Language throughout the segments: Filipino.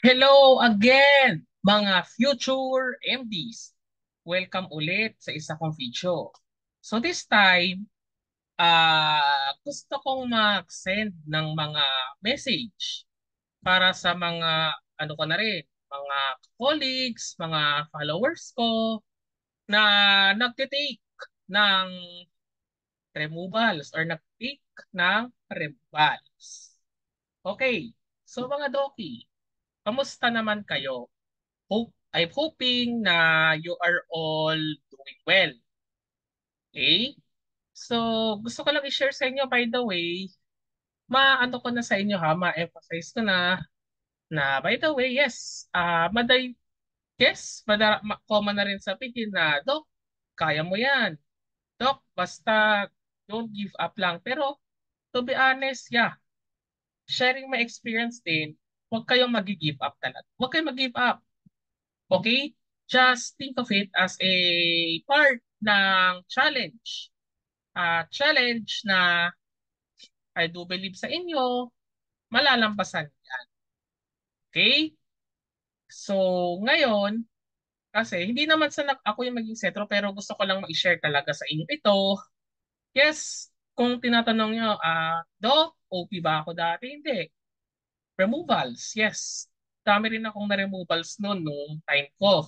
Hello again, mga future MDs. Welcome ulit sa isa kong video. So this time, gusto kong mag-send ng mga message para sa mga ano ko na rin, mga colleagues, mga followers ko na nagtitake ng removals or nag-take ng removals. Okay, so mga Doki, kamusta naman kayo? I'm hoping na you are all doing well. Okay? So, gusto ko lang i-share sa inyo, by the way, maano ko na sa inyo ha, ma-emphasize ko na by the way, yes, common na rin sabihin na, Dok, kaya mo yan. Dok, basta don't give up lang. Pero, to be honest, yeah, sharing my experience din, huwag kayong mag-give up talaga. Huwag kayong mag-give up. Okay? Just think of it as a part ng challenge. Challenge na I do believe sa inyo, malalampasan yan. Okay? So, ngayon, kasi hindi naman ako yung maging sentro pero gusto ko lang ma-share talaga sa inyo ito. Yes, kung tinatanong nyo, Doc, OP ba ako dati? Hindi. Removals, yes. Dami rin akong na-removals noon nung time ko.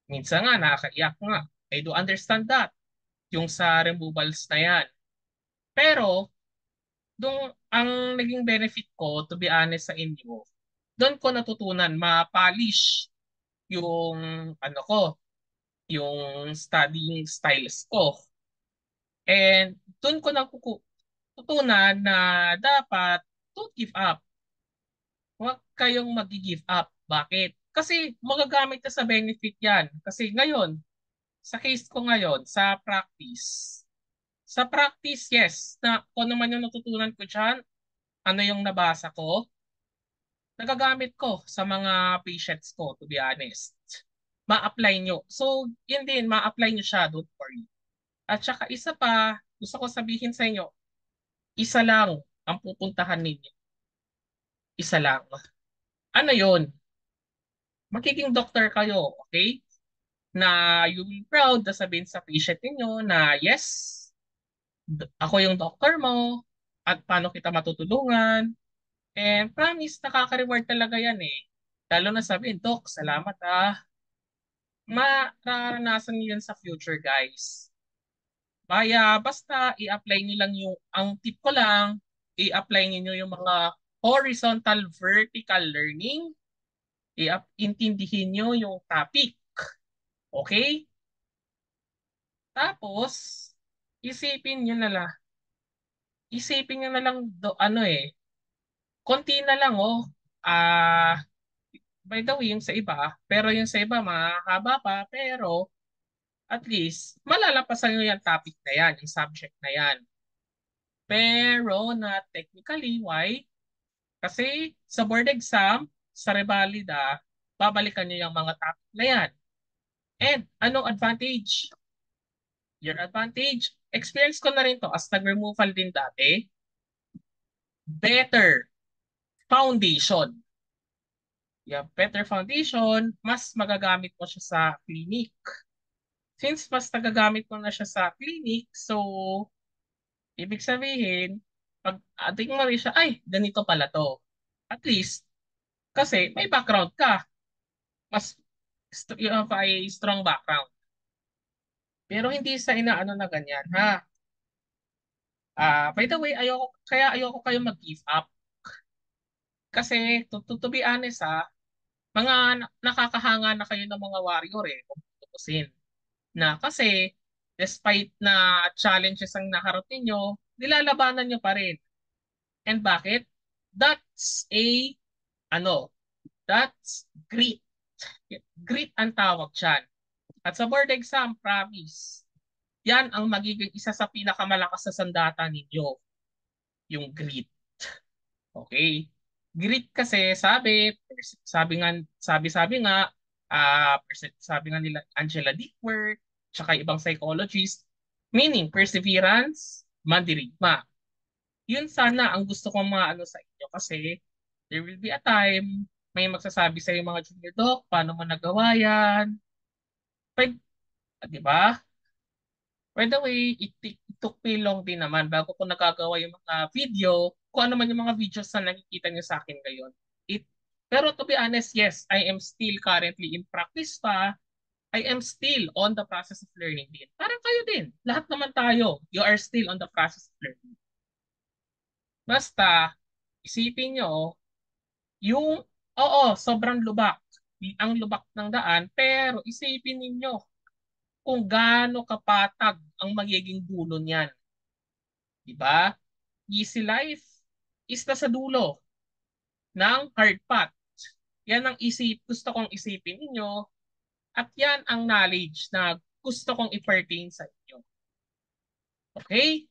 Minsan nga, nakakaiyak nga. I do understand that. Yung sa removals na yan. Pero, ang naging benefit ko, to be honest sa inyo, doon ko natutunan ma-polish yung ano ko, yung studying styles ko. And doon ko natutunan na dapat don't give up. Huwag kayong mag-give up. Bakit? Kasi magagamit ka sa benefit yan. Kasi ngayon, sa case ko ngayon, sa practice, yes, na kung ano man yung natutunan ko dyan, ano yung nabasa ko, nagagamit ko sa mga patients ko, to be honest. Ma-apply nyo. So, yun din, ma-apply nyo siya, don't worry. At saka isa pa, gusto ko sabihin sa inyo, isa lang ang pupuntahan ninyo. Isa lang. Ano yun? Magiging doctor kayo, okay? Na you will proud na sabihin sa patient ninyo na yes, ako yung doctor mo at paano kita matutulungan. And promise, nakaka-reward talaga yan eh. Lalo na sabihin, Doc, salamat ah. Mararanasan niyo yan sa future, guys. Basta i-apply niyo lang ang tip ko lang, i-apply niyo yung mga horizontal, vertical learning, intindihin niyo yung topic. Okay? Tapos, isipin niyo na lang, ano konti na lang oh. Ah, by the way, yung sa iba, pero yung sa iba mahaba pa, pero at least malalampasan nyo yung topic na yan, yung subject na yan. Pero not technically, why? Kasi sa board exam, sa Revalida, babalikan nyo yung mga topic na yan. And anong advantage? Your advantage, experience ko na rin to as nag-removal din dati, better foundation. Yeah, better foundation, mas magagamit mo siya sa clinic. Since mas nagagamit mo na siya sa clinic, so ibig sabihin, pag ating mo rin siya, ay, ganito pala to. At least, kasi may background ka. You have a strong background. Pero hindi sa inaano na ganyan, ha? By the way, ayoko kayo mag-give up. Kasi, to be honest, mga nakakahanga na kayo ng mga warrior kung tutusin. Na kasi, despite na challenges ang naharap ninyo, nilalabanan nyo pa rin. And bakit? That's ano, that's grit. Grit ang tawag dyan. At sa board exam, promise, yan ang magiging isa sa pinakamalakas na sandata ninyo, yung grit. Okay? Grit kasi sabi nga nila Angela Duckworth, tsaka ibang psychologists, meaning perseverance, mandirigma. Yun sana ang gusto kong maano sa inyo kasi there will be a time May magsasabi sa mga junior doc, paano mo nagawa yan? Pwede, di ba? By the way, it took me long din naman bago ko nagagawa yung mga video, kung ano man yung mga videos na nakikita niyo sa akin ngayon. It, pero to be honest, yes, I am still currently in practice pa. I am still on the process of learning din. Parang kayo din. Lahat naman tayo. You are still on the process of learning. Basta, isipin nyo, yung, oo, sobrang lubak. Ang lubak ng daan, pero isipin ninyo kung gaano kapatag ang magiging dulo niyan. Diba? Easy life is nasa dulo ng hard path. Yan ang gusto kong isipin ninyo at yan ang knowledge na gusto kong i-pertain sa inyo. Okay?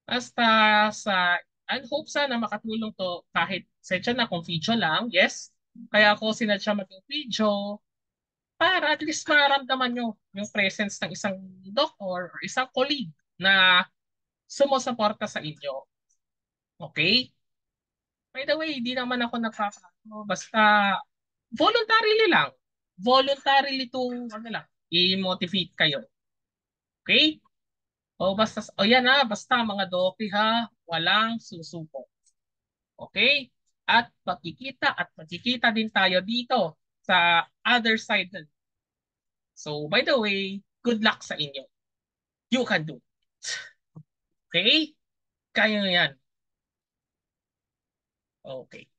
Basta sa, I hope sana makatulong to kahit sensya na kung video lang, yes. Kaya ako sinadya maging video para at least maramdaman nyo yung presence ng isang doctor or isang colleague na sumusuporta sa inyo. Okay? By the way, hindi naman ako nagpapano. Basta voluntarily lang. Voluntarily to, ano lang, i-motivate kayo. Okay? O basta, o yan ha, basta mga doki ha, walang susuko. Okay? At magkikita din tayo dito sa other side. So, by the way, good luck sa inyo. You can do it. Okay? Kaya nyo yan. Okay.